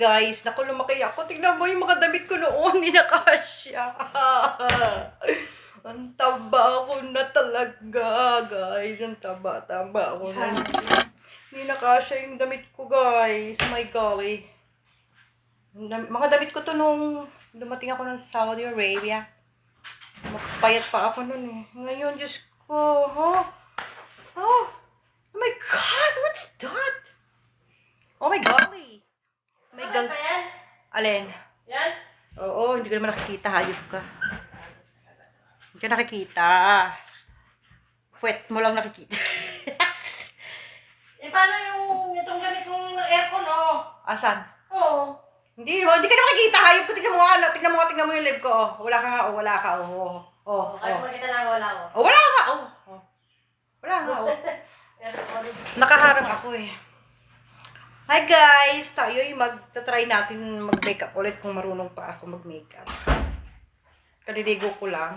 guys. Naku, lumaki ako. Tingnan mo yung mga damit ko noon. Hindi na kasya. Ang taba ako na talaga, guys. Ang taba-taba ako na. Hindi na kasya yung damit ko, guys. My golly. Mga damit ko to nung dumating ako ng Saudi Arabia. Magpayat pa ako nun eh. Ngayon, Diyos ko. Oh my God, what's that? Oh my golly. My God. Ano ba yan? Alin? Yan? Oo, hindi ko naman nakikita. Hayop ka. Hindi ka nakikita. Puwet mo lang nakikita. Paano yung itong gamit mong aircon, oh? Asan? Oo. Hindi ka na makikita. Hayop ko. Tignan mo yung live ko. Oh. Wala ka nga. Oh, wala ka. Oh. Kahit makita na wala, oh. Oh, wala nga. Oh. Wala nga. Oh. Nakaharang ako eh. Hi guys! Tayo yung magta-try natin mag-makeup ulit kung marunong pa ako mag-makeup. Kaliligo ko lang.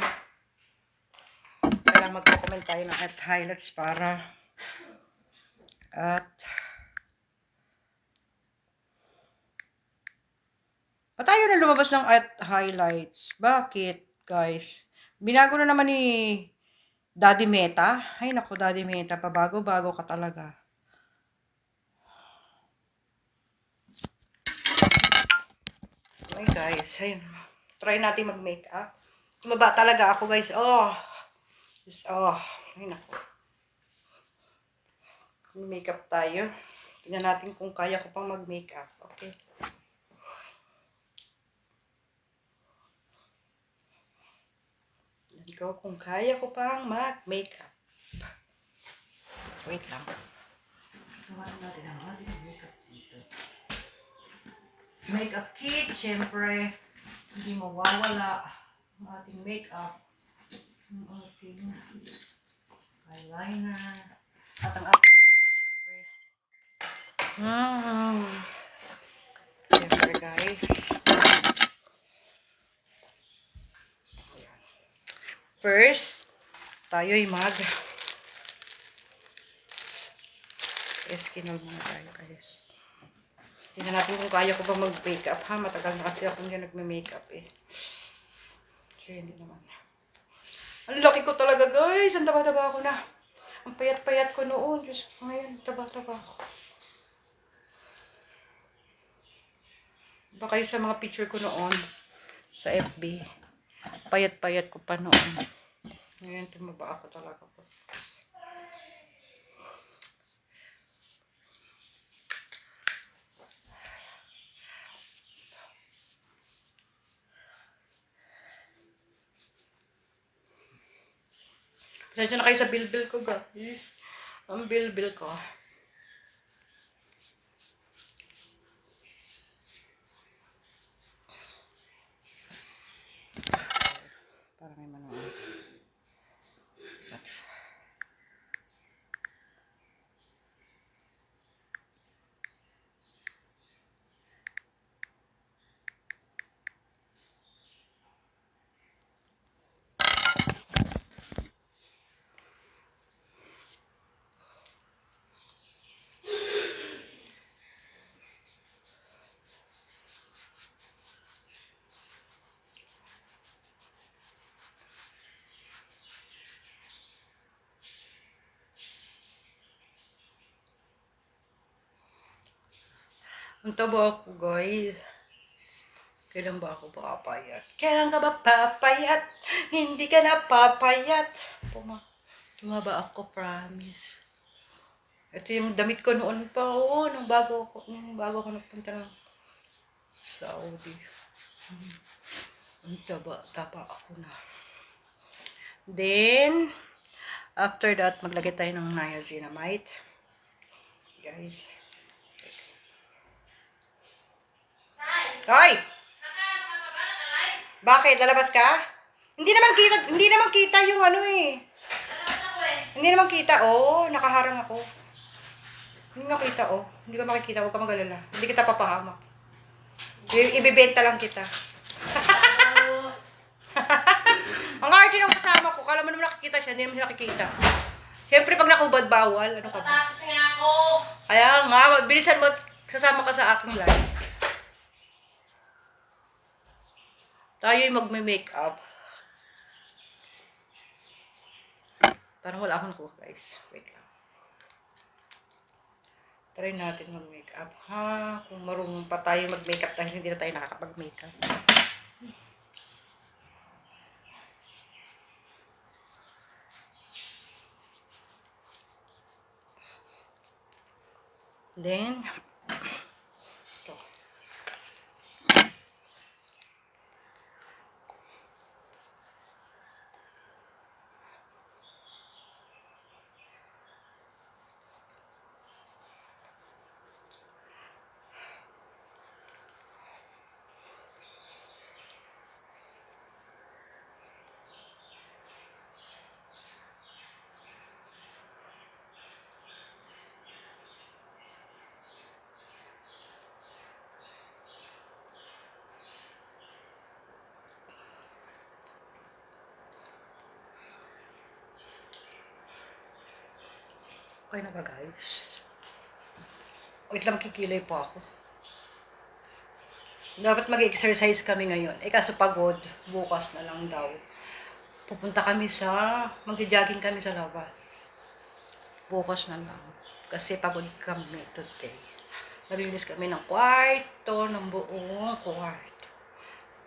Kailangan mag-comment tayo ng at highlights para tayo na lumabas ng at highlights. Bakit guys? Binago na naman ni Daddy Meta. Ay naku, Daddy Meta. Pabago-bago ka talaga. Okay guys, ayun. Try natin mag-makeup. Tumaba talaga ako guys. Ay naku. Makeup tayo. Tingnan natin kung kaya ko pang mag-makeup. Okay. Ikaw kung kaya ko pang mag-makeup. Wait lang. Tumahan natin ang ating makeup dito. Makeup kit, syempre, hindi mawawala ang ating makeup, ang ating eyeliner, at ang ating syempre. Syempre guys. First, tayo'y eskinol muna tayo guys. Tingnan natin kung kaya ko ba mag-makeup ha. Matagal na kasi ako hindi nagme-makeup eh. Kasi hindi naman. Ang laki ko talaga guys. Ang taba-taba ako na. Ang payat-payat ko noon. Diyos ko ngayon. Taba-taba ako. Baka sa mga picture ko noon sa FB. Payat-payat ko pa noon. Ngayon tumaba ako talaga po. Pasensya na kayo sa bilbil ko guys. Ang bilbil ko. Para may manood. Ang taba ako guys. Kailan ba ako papayat? Kailan ka ba papayat? Hindi ka na papayat. Tumaba ako, promise. Ito yung damit ko noon pa. Nung bago ako nagpunta ng Saudi. Ang taba ako na. Then, after that, maglagay tayo ng niacinamide. Guys. Hoy! Bakit? Lalabas ka? Hindi naman kita yung ano eh. Lalabas ako eh. Hindi naman kita. Nakaharang ako. Hindi makita Hindi ka makikita. Huwag ka mag-alala. Hindi kita papahamak. Ibibenta lang kita. Ang arte ng kasama ko. Kala mo naman nakikita siya. Hindi naman siya nakikita. Siyempre pag nakubad, bawal. Ano ka ba? Tapos nga ako. Kaya nga, bilisan mo. Sasama ka sa aking live. Tayo'y magme-makeup. Parang wala akong kuha, guys. Wait lang. Try natin mag-makeup, ha? Kung marunong pa tayo mag-makeup dahil hindi na tayo nakakapag-makeup. Then, ito. Okay na ba, guys? Wait lang, kikilay po ako. Dapat mag-exercise kami ngayon. Eh, kaso pagod. Bukas na lang daw. Pupunta kami magja-jogging kami sa labas. Bukas na lang. Kasi pagod kami today. Nalinis kami ng kwarto, ng buong kwarto.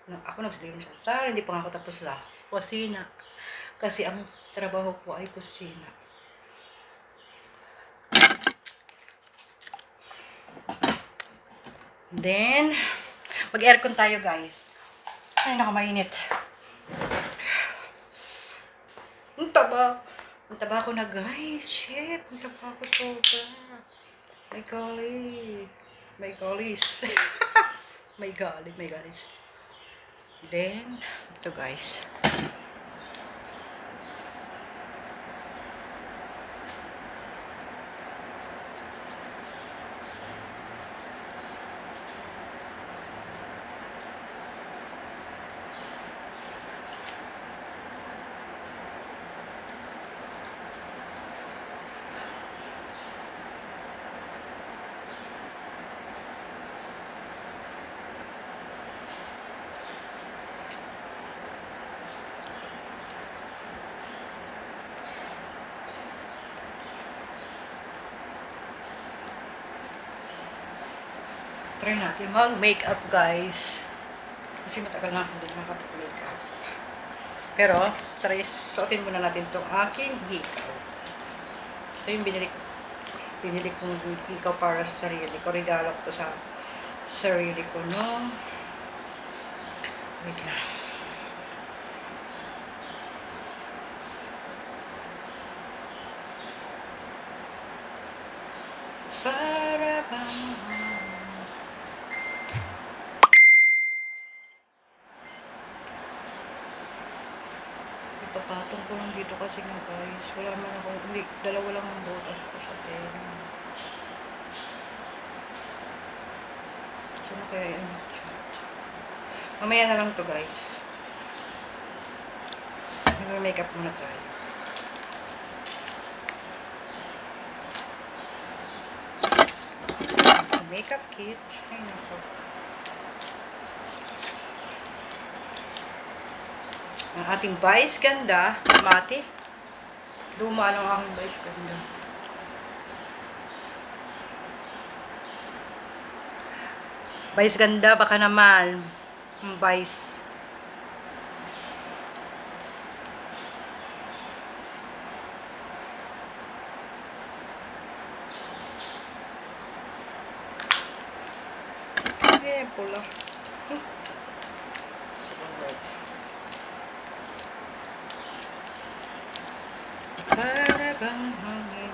Ako nagsilinis sa sala, hindi pa nga ako tapos la. Kusina. Kasi ang trabaho ko ay kusina. Then, mag-aircon tayo, guys. Ay, nakamainit. Ang taba. Ang taba ko na, guys. Shit, ang taba ko sobra. My golly. My gollies. My golly, my gollies. Then, ito, guys. Try natin mag-makeup, guys. Kasi matagal na akong din nakapag-makeup. Pero, suotin muna natin itong aking hikaw. Ito yung binili kong hikaw para sa sarili ko. Regalo ko to sa sarili ko, no? Wait lang. Para bang ipapatong ko lang dito kasi nga, guys. Wala man ako, hindi, dalawa lang ang butas ko sa pera. Saan na kaya yung chat? Mamaya na lang to, guys. Mag-makeup muna tayo. Makeup kit. Ay, nako. Ang ating Vice Ganda, mati. Luma ng aking Vice Ganda. Vice Ganda, baka naman. Vice. Eh, pula. Para bang hangin.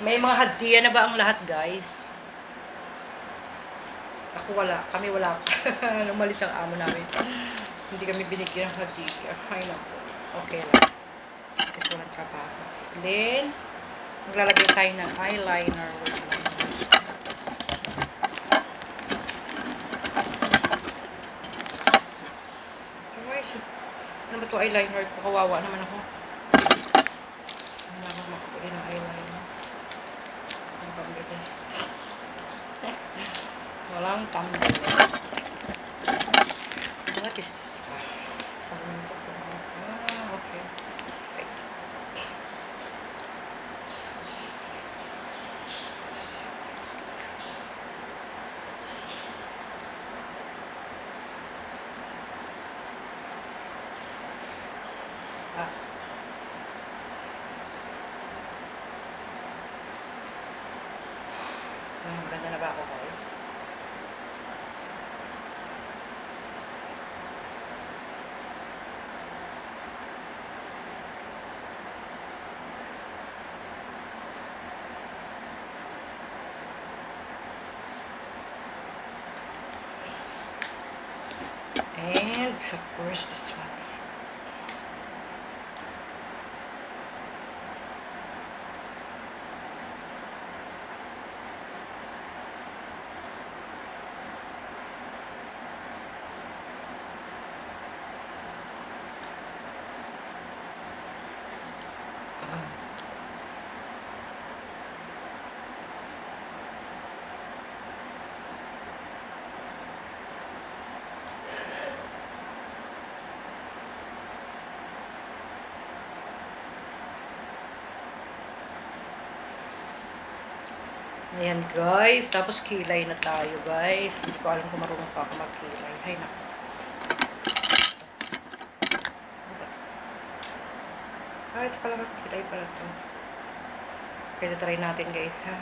May mga hadiah na ba ang lahat, guys? Ako wala. Kami wala. Lumalis ang amo namin. Hindi kami binigyan ng hadiah. Ay, naku. Okay lang. Kasi walang trabaho. Then, maglalagay tayo ng eyeliner. Where's Ano ba ito eyeliner ko? Kawawa naman ako. Ano ako makapuli ng eyeliner. Ang pambili. Walang pambili. What is this? Okay. Maganda na ba ako, guys? And, of course, this one. Ayan guys, tapos kilay na tayo guys. Hindi ko alam kung marunong pa ako magkilay. Ay naku. Ito pala magkilay pala to. Kaya try natin guys ha.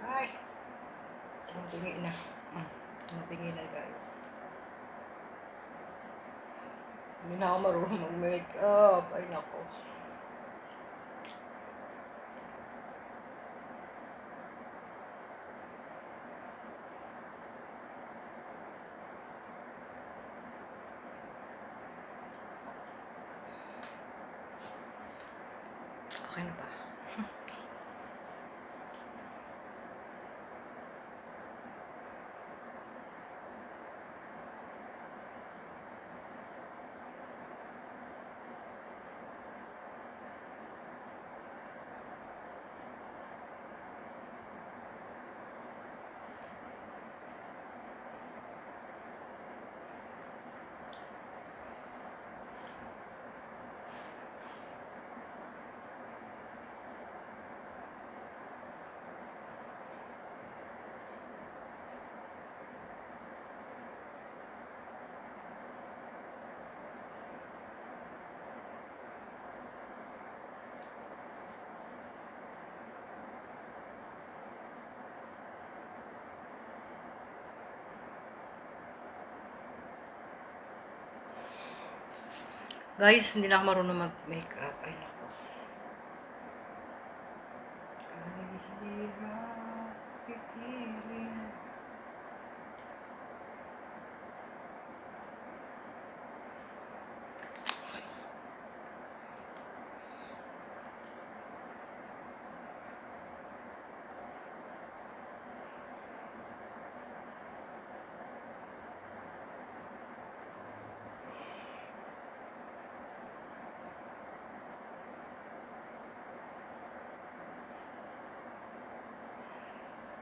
Ay, tumapingi na. Tumapingi na guys. Hindi na ako marunong mag-makeup. Ay nako. Okay na ba? Guys, hindi na ako marunong mag-makeup. Ay nako. Kahirap pipiling.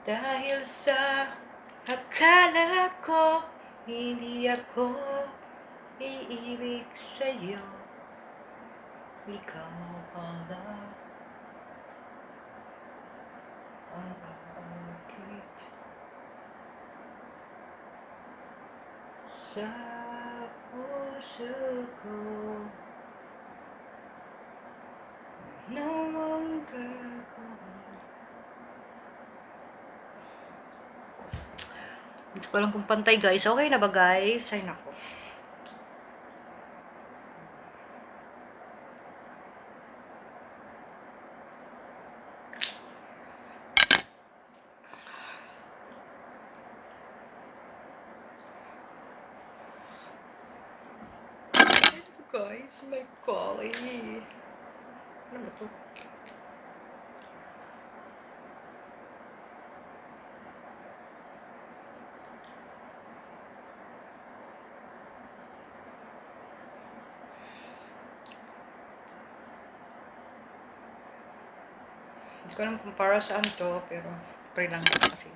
Dahil sa akala ko, hindi ako iibig sa'yo. Ikaw pala ang aakit sa puso ko. Nawang gagawin. Hindi ko alam kung pantay guys. Okay na ba guys? Ay nako. guys, my golly. Ano ba to? Hindi ko alam kung para saan to, pero pre lang ito kasi.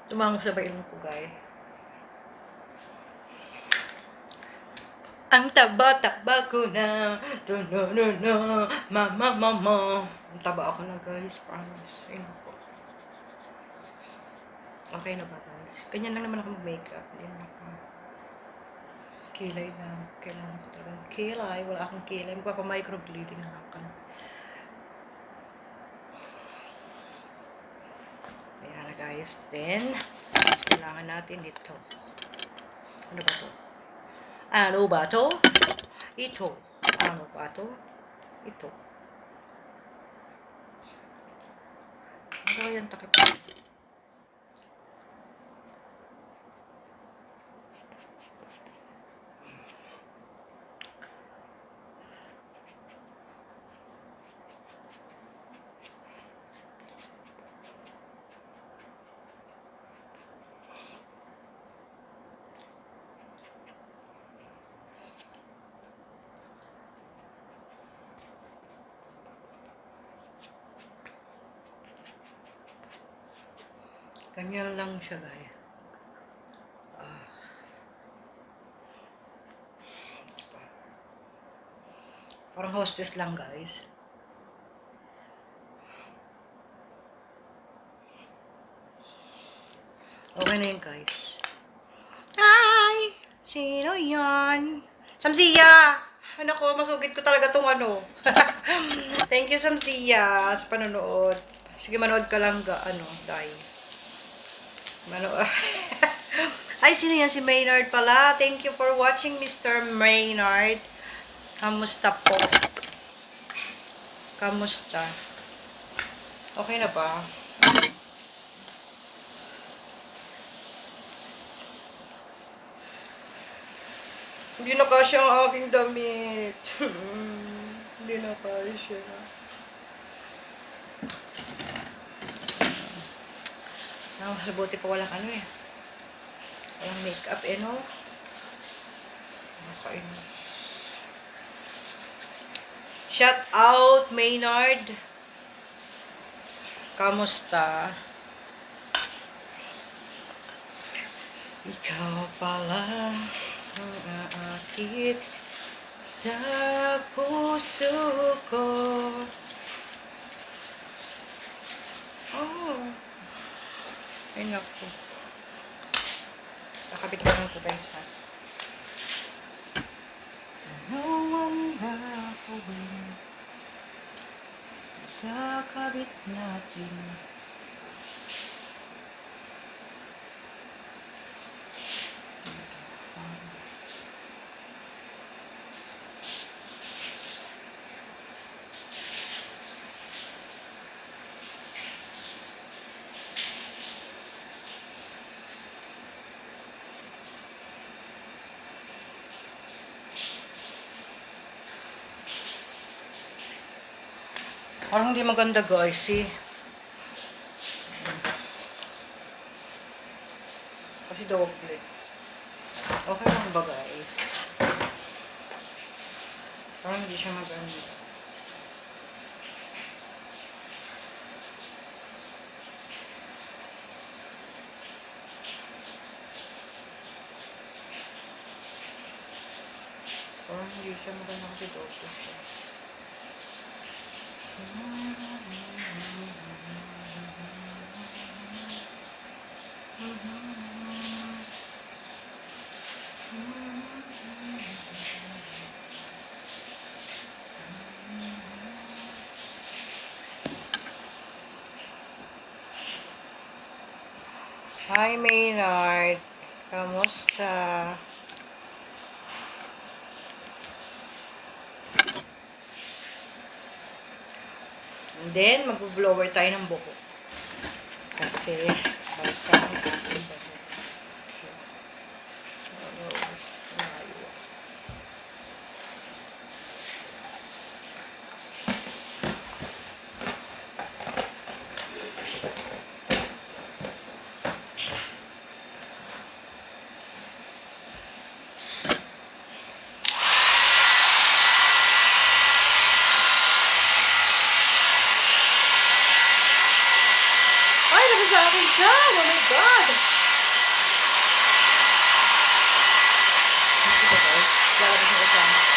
Tumango sa ilong ko, guys. Ang taba-taba ko na. No. Mama. Ang taba ako na, guys. Promise. Ayun po. Okay na ba, guys? Ganyan lang naman ako mag-makeup. Yan ako. Kilay lang. Kailangan ko talaga. Kilay. Wala akong kilay. Magpapa-microbleeding na ako. Ayan na, guys. Then, kailangan natin ito. Ano ba to? Ano ba to? Ito. Ano ba to? Ito. Ano ba yung takip? Ganyan lang siya, guys. Parang hostess lang, guys. Okay na yun, guys. Hi! Sino yan? Samsiya! Ano ko, masugid ko talaga tong ano. Thank you, Samsiya, sa panonood. Sige, manood ka lang, dahil. Ay, sino yan? Si Maynard pala. Thank you for watching, Mr. Maynard. Kamusta po? Kamusta? Okay na ba? Hindi na kasya ang aking damit. Hindi na kasya. Mabuti pa walang walang makeup, no? Shout out, Maynard. Kamusta? Ikaw pala ang aakit sa puso ko. Oh. Ay, naku. Nakabit ko lang po, guys, ha? Ano ang gagawin? Kakabit natin. Parang hindi maganda, guys, eh. Kasi doble. Okay lang ba, guys? Parang hindi siya maganda. Parang hindi siya maganda kasi doble siya. Hi, Maynard. Kamusta? And then, mag-blower tayo ng buhok. Kasi, basa ang ating buhok. Ay, labas sa akin dyan! Oh my God! Ito guys, lalabas na kasama ko.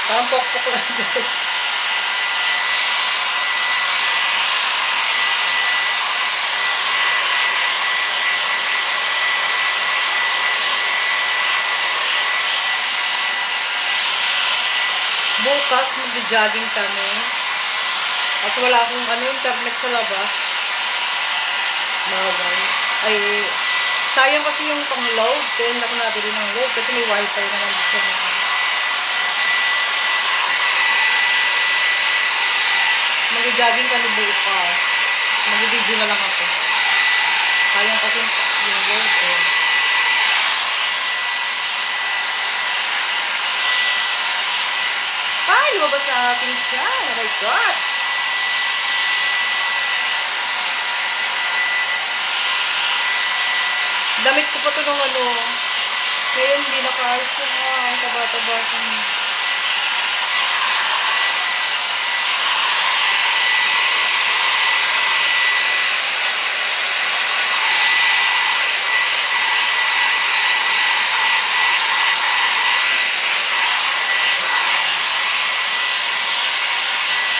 Parang pokpok lang guys. Bukas, mag-jogging kami. Kasi wala akong internet sa labas. Bawal. Ay, sayang kasi yung pang-load. Kaya hindi ako nabili ng load. Kasi may wifi naman dito. Mag-jogging kami bukas. Mag-video na lang ako. Sayang kasi yung load eh. Ay, lumabas na akin siya. Oh my God. Damit ko pa ito ng ngayon hindi nakasya. Ang taba-taba siya.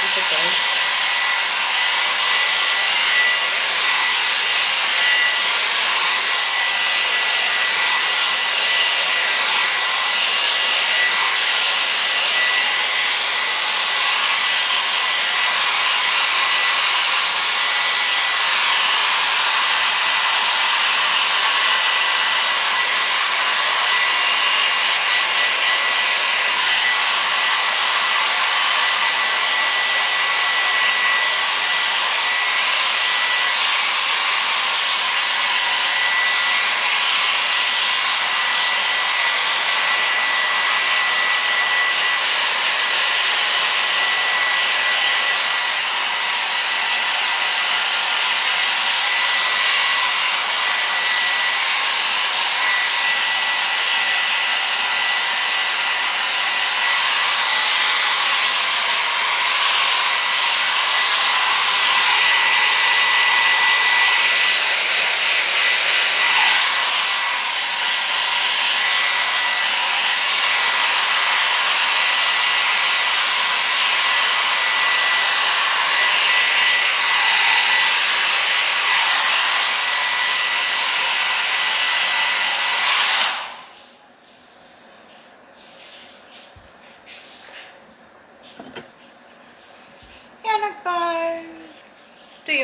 Ito guys.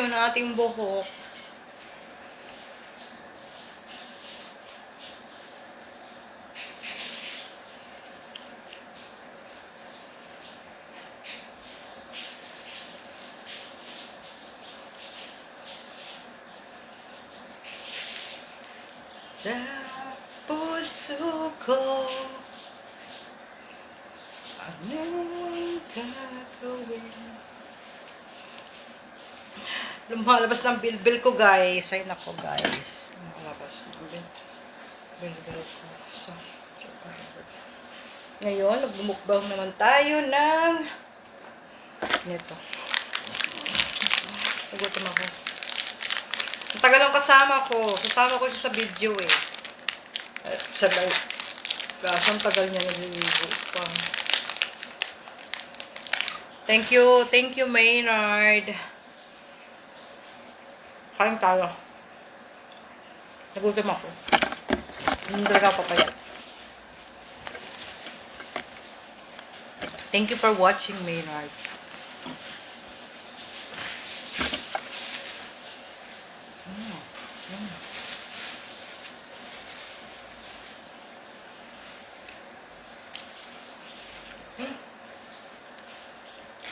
ngayon ang ating buhok. Sa puso ko, anong gagawin? Lumalabas ng bilbil ko, guys. Ay, nako, guys. Lumalabas ng bilbil ko. So, ngayon, nagbumukbang naman tayo ng nito. Nagutom ako. Ang tagal ang kasama ko. Kasama ko siya sa video eh. Sa live. Kaso ang tagal niya naliligo pa. Thank you Maynard. Kain tayo. Nagutom ako. Hindi talaga papayat. Thank you for watching, Maynard.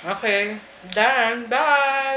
Okay, done. Bye!